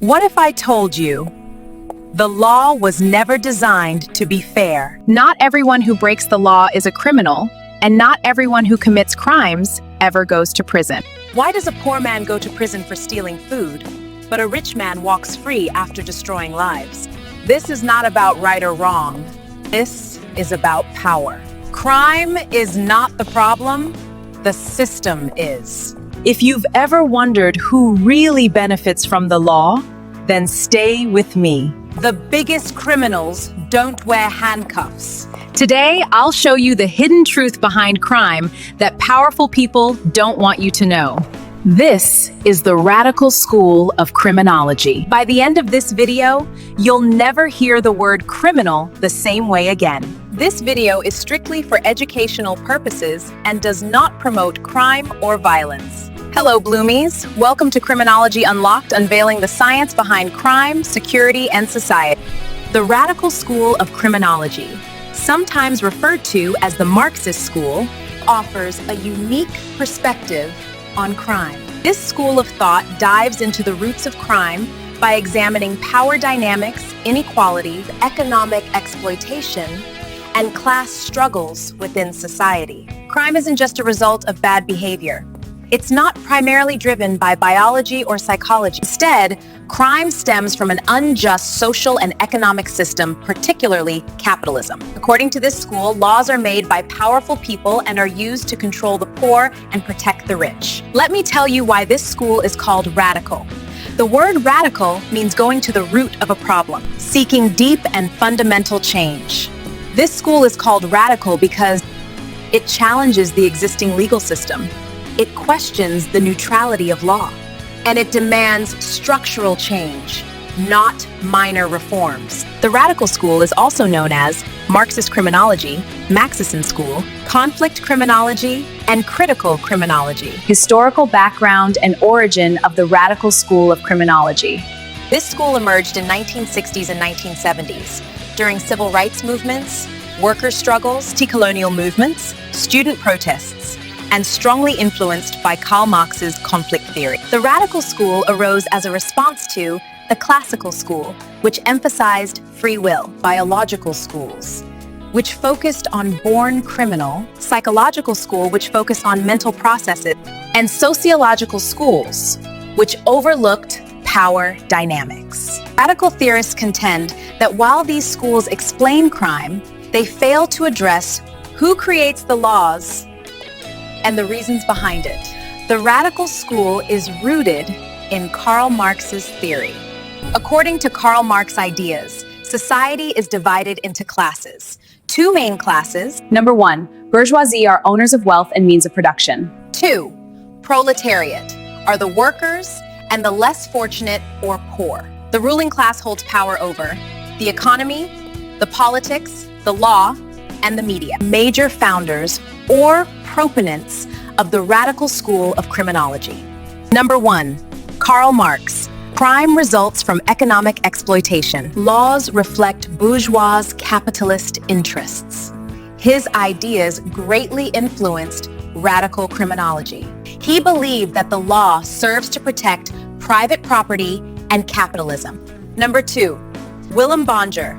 What if I told you the law was never designed to be fair? Not everyone who breaks the law is a criminal, and not everyone who commits crimes ever goes to prison. Why does a poor man go to prison for stealing food, but a rich man walks free after destroying lives? This is not about right or wrong. This is about power. Crime is not the problem, the system is. If you've ever wondered who really benefits from the law, then stay with me. The biggest criminals don't wear handcuffs. Today, I'll show you the hidden truth behind crime that powerful people don't want you to know. This is the Radical School of Criminology. By the end of this video, you'll never hear the word criminal the same way again. This video is strictly for educational purposes and does not promote crime or violence. Hello, Bloomies. Welcome to Criminology Unlocked, unveiling the science behind crime, security, and society. The Radical School of Criminology, sometimes referred to as the Marxist school, offers a unique perspective on crime. This school of thought dives into the roots of crime by examining power dynamics, inequality, economic exploitation, and class struggles within society. Crime isn't just a result of bad behavior. It's not primarily driven by biology or psychology. Instead, crime stems from an unjust social and economic system, particularly capitalism. According to this school, laws are made by powerful people and are used to control the poor and protect the rich. Let me tell you why this school is called radical. The word radical means going to the root of a problem, seeking deep and fundamental change. This school is called radical because it challenges the existing legal system. It questions the neutrality of law, and it demands structural change, not minor reforms. The Radical School is also known as Marxist criminology, Marxist school, conflict criminology, and critical criminology. Historical background and origin of the Radical School of Criminology. This school emerged in 1960s and 1970s during civil rights movements, worker struggles, decolonial movements, student protests, and strongly influenced by Karl Marx's conflict theory. The Radical School arose as a response to the Classical School, which emphasized free will, biological schools, which focused on born criminal, psychological school, which focused on mental processes, and sociological schools, which overlooked power dynamics. Radical theorists contend that while these schools explain crime, they fail to address who creates the laws and the reasons behind it. The Radical School is rooted in Karl Marx's theory. According to Karl Marx's ideas, society is divided into classes. Two main classes. Number 1, bourgeoisie are owners of wealth and means of production. 2, proletariat are the workers and the less fortunate or poor. The ruling class holds power over the economy, the politics, the law, and the media. Major founders or proponents of the Radical School of Criminology. Number 1, Karl Marx. Crime results from economic exploitation. Laws reflect bourgeois capitalist interests. His ideas greatly influenced radical criminology. He believed that the law serves to protect private property and capitalism. Number 2, Willem Bonger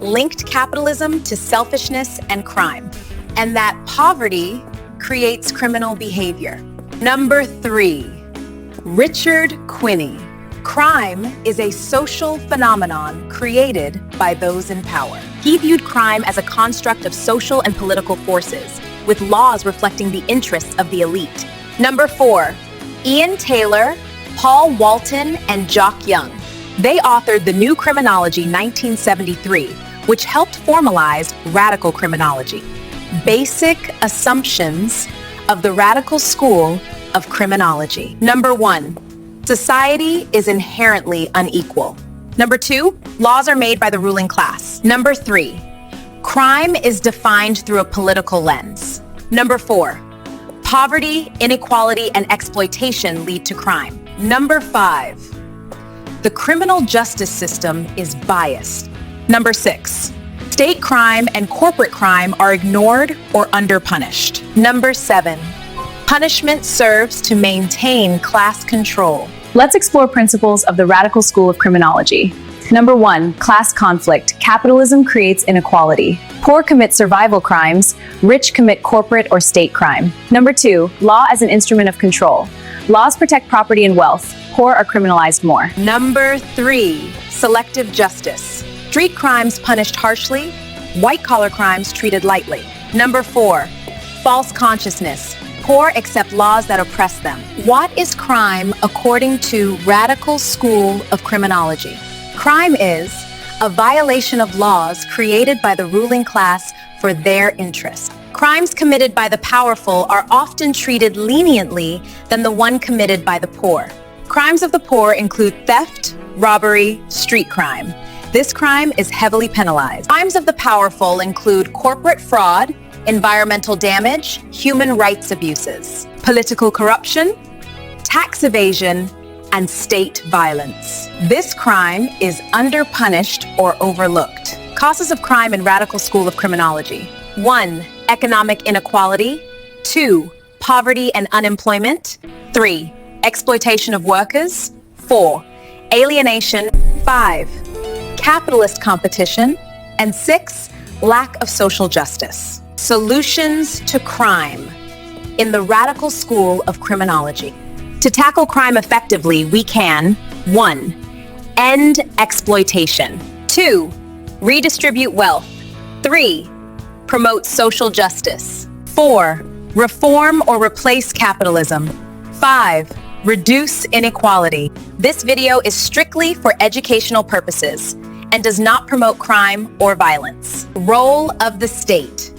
linked capitalism to selfishness and crime, and that poverty creates criminal behavior. Number 3, Richard Quinney. Crime is a social phenomenon created by those in power. He viewed crime as a construct of social and political forces, with laws reflecting the interests of the elite. Number 4, Ian Taylor, Paul Walton, and Jock Young. They authored The New Criminology 1973, which helped formalize radical criminology. Basic assumptions of the Radical School of Criminology. Number 1, society is inherently unequal. Number 2, laws are made by the ruling class. Number 3, crime is defined through a political lens. Number 4, poverty, inequality, and exploitation lead to crime. Number 5, the criminal justice system is biased. Number 6, state crime and corporate crime are ignored or underpunished. Number 7, punishment serves to maintain class control. Let's explore principles of the Radical School of Criminology. Number 1, class conflict. Capitalism creates inequality. Poor commit survival crimes, rich commit corporate or state crime. Number 2, law as an instrument of control. Laws protect property and wealth. Poor are criminalized more. Number 3, selective justice. Street crimes punished harshly, white-collar crimes treated lightly. Number 4, false consciousness. Poor accept laws that oppress them. What is crime according to Radical School of Criminology? Crime is a violation of laws created by the ruling class for their interest. Crimes committed by the powerful are often treated leniently than the one committed by the poor. Crimes of the poor include theft, robbery, street crime. This crime is heavily penalized. Crimes of the powerful include corporate fraud, environmental damage, human rights abuses, political corruption, tax evasion, and state violence. This crime is underpunished or overlooked. Causes of crime in Radical School of Criminology. 1, economic inequality. 2, poverty and unemployment. 3, exploitation of workers. 4, alienation. 5, capitalist competition. And 6, lack of social justice. Solutions to crime in the Radical School of Criminology. To tackle crime effectively, we can 1, end exploitation. 2, redistribute wealth. 3, promote social justice. 4, reform or replace capitalism. 5, reduce inequality. This video is strictly for educational purposes and does not promote crime or violence. Role of the state.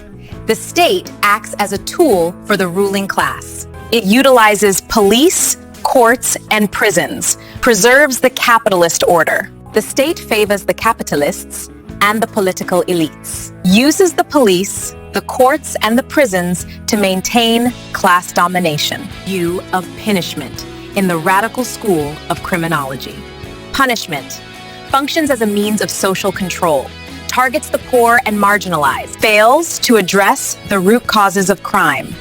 The state acts as a tool for the ruling class. It utilizes police, courts, and prisons, preserves the capitalist order. The state favors the capitalists and the political elites, uses the police, the courts, and the prisons to maintain class domination. View of punishment in the Radical School of Criminology. Punishment functions as a means of social control, targets the poor and marginalized, fails to address the root causes of crime,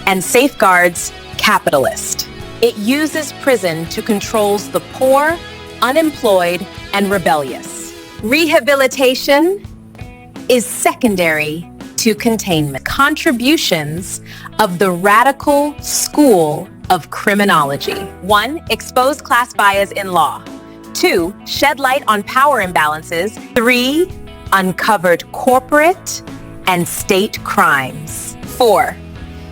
and safeguards capitalist. It uses prison to control the poor, unemployed, and rebellious. Rehabilitation is secondary to containment. Contributions of the Radical School of Criminology. 1, expose class bias in law. 2, shed light on power imbalances. 3, uncovered corporate and state crimes. 4,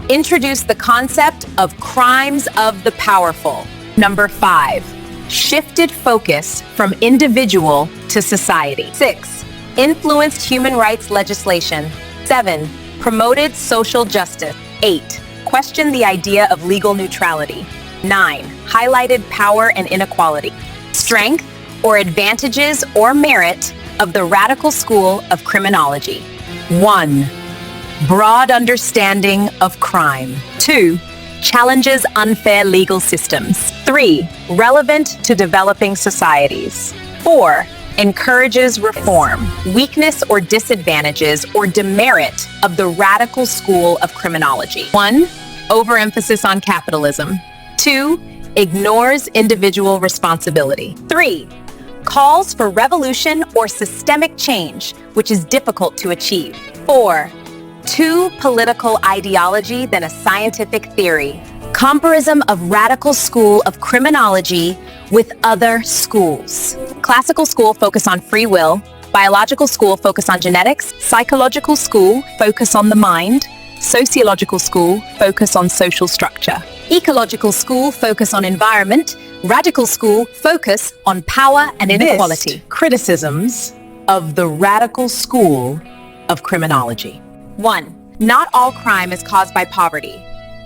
introduce the concept of crimes of the powerful. Number 5, shifted focus from individual to society. 6, influenced human rights legislation. 7, promoted social justice. 8, questioned the idea of legal neutrality. 9, highlighted power and inequality. Strength or advantages or merit of the Radical School of Criminology. 1, broad understanding of crime. 2, challenges unfair legal systems. 3, relevant to developing societies. 4, encourages reform. Weakness or disadvantages or demerit of the Radical School of Criminology. 1, overemphasis on capitalism. 2, ignores individual responsibility. 3, calls for revolution or systemic change, which is difficult to achieve. 4, too political ideology than a scientific theory. Comparison of Radical School of Criminology with other schools. Classical school focus on free will. Biological school focus on genetics. Psychological school focus on the mind. Sociological school focus on social structure. Ecological school focus on environment. Radical school focus on power and inequality. Criticisms of the Radical School of Criminology. 1, not all crime is caused by poverty.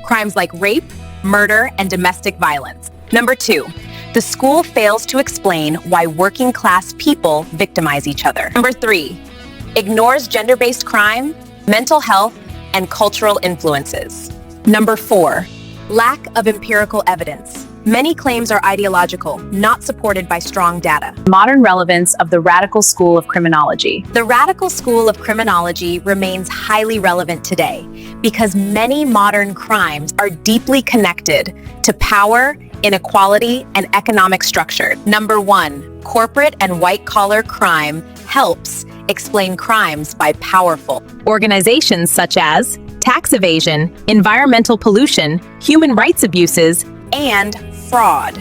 Crimes like rape, murder, and domestic violence. Number 2, the school fails to explain why working class people victimize each other. Number 3, ignores gender-based crime, mental health, and cultural influences. Number 4, lack of empirical evidence. Many claims are ideological, not supported by strong data. Modern relevance of the Radical School of Criminology. The Radical School of Criminology remains highly relevant today because many modern crimes are deeply connected to power inequality, and economic structure. Number 1, corporate and white-collar crime helps explain crimes by powerful Organizations such as tax evasion, environmental pollution, human rights abuses, and fraud,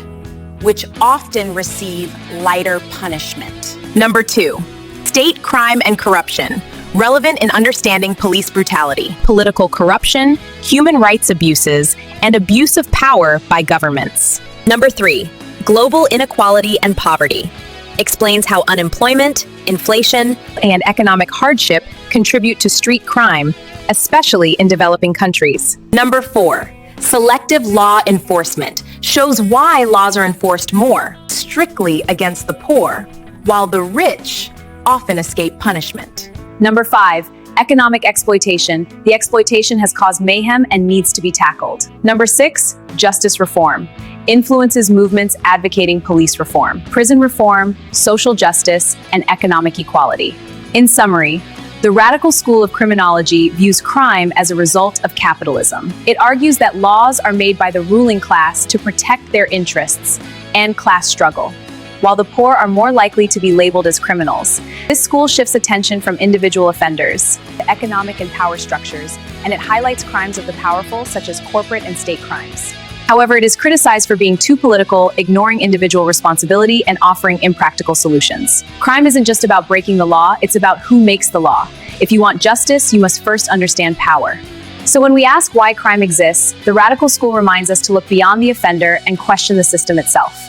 which often receive lighter punishment. Number 2, state crime and corruption, relevant in understanding police brutality, political corruption, human rights abuses, and abuse of power by governments. Number 3, global inequality and poverty, explains how unemployment, inflation, and economic hardship contribute to street crime, especially in developing countries. Number 4, selective law enforcement, shows why laws are enforced more strictly against the poor, while the rich often escape punishment. Number 5, economic exploitation. The exploitation has caused mayhem and needs to be tackled. Number 6, justice reform. Influences movements advocating police reform, prison reform, social justice, and economic equality. In summary, the Radical School of Criminology views crime as a result of capitalism. It argues that laws are made by the ruling class to protect their interests and class struggle, while the poor are more likely to be labeled as criminals. This school shifts attention from individual offenders to economic and power structures, and it highlights crimes of the powerful, such as corporate and state crimes. However, it is criticized for being too political, ignoring individual responsibility, and offering impractical solutions. Crime isn't just about breaking the law, it's about who makes the law. If you want justice, you must first understand power. So when we ask why crime exists, the Radical School reminds us to look beyond the offender and question the system itself.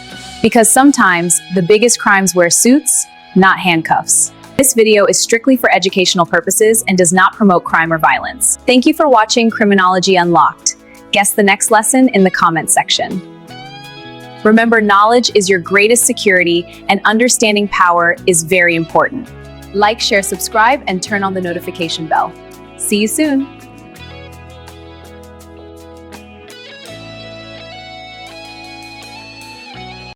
Because sometimes, the biggest crimes wear suits, not handcuffs. This video is strictly for educational purposes and does not promote crime or violence. Thank you for watching Criminology Unlocked. Guess the next lesson in the comments section. Remember, knowledge is your greatest security, and understanding power is very important. Like, share, subscribe, and turn on the notification bell. See you soon.